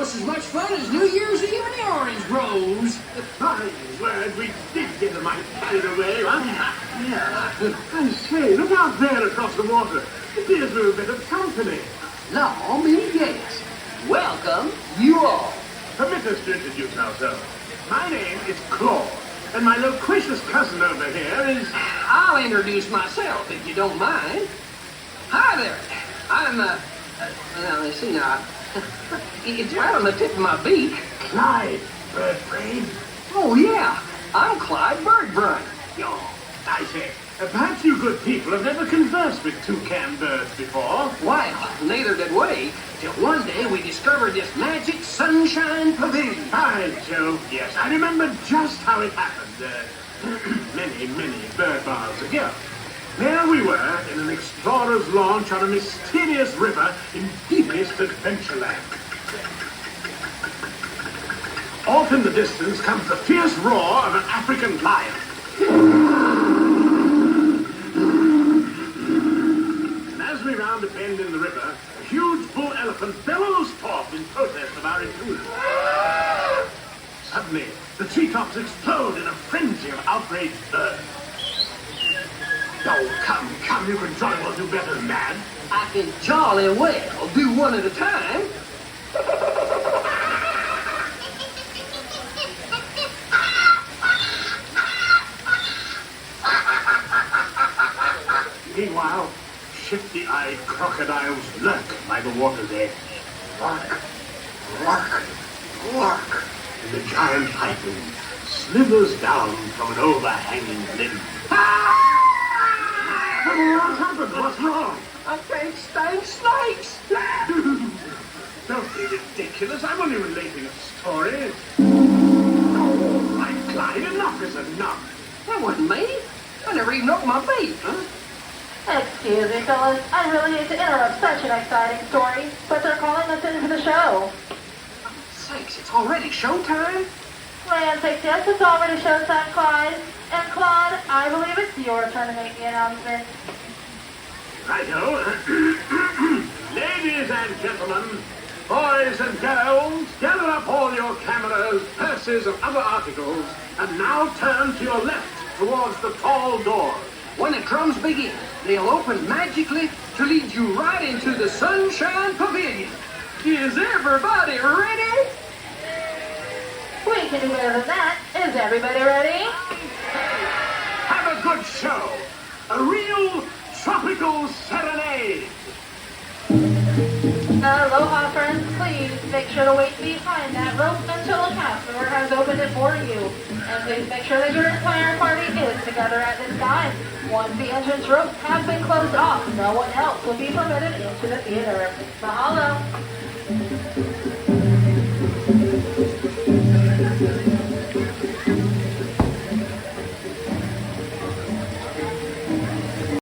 almost as much fun as New Year's Eve in the orange groves. My word, we did get a mite carried away, huh? Yeah. I say, look out there across the water. It appears we're a bit of company. Law me, yes. Welcome, you all. Permit us to introduce ourselves. My name is Claude, and my loquacious cousin over here is... I'll introduce myself, if you don't mind. Hi there. I'm, well, let's see now. It's right on the tip of my beak. Clyde Birdbrain. Oh, yeah. I'm Clyde Birdbrain. Oh, I say, perhaps you good people have never conversed with toucan birds before. Well, neither did we, till one day we discovered this magic sunshine pavilion. By Jove, yes, I remember just how it happened, many bird bars ago. There we were in an explorer's launch on a mysterious river in deepest Adventureland. Off in the distance comes the fierce roar of an African lion. And as we round a bend in the river, a huge bull elephant bellows forth in protest of our intrusion. Suddenly, the treetops explode in a frenzy of outraged birds. Oh, come, you can jolly well do better than that. I can jolly well do one at a time. Meanwhile, shifty-eyed crocodiles lurk by the water's edge. Lurk. And the giant python slithers down from an overhanging limb. What happened? What's wrong? I can't stand snakes. Don't be ridiculous. I'm only relating a story. Oh, my Clyde, enough is enough. That wasn't me. I never even opened my beak, huh? Excuse me, fellas. I really hate to interrupt such an exciting story, but they're calling us in for the show. Sakes, it's already showtime? Land takes yes, it's already showtime, Clyde. And Claude, I believe it's your turn to make the announcement. Righto. Ladies and gentlemen, boys and girls, gather up all your cameras, purses, and other articles, and now turn to your left towards the tall door. When the drums begin, they'll open magically to lead you right into the Sunshine Pavilion. Is everybody ready? We can do better than that. Is everybody ready? Have a good show. A real tropical serenade. Aloha, friends. Please make sure to wait behind that rope until a cast member has opened it for you. And please make sure that your entire party is together at this time. Once the entrance ropes have been closed off, no one else will be permitted into the theater. Mahalo.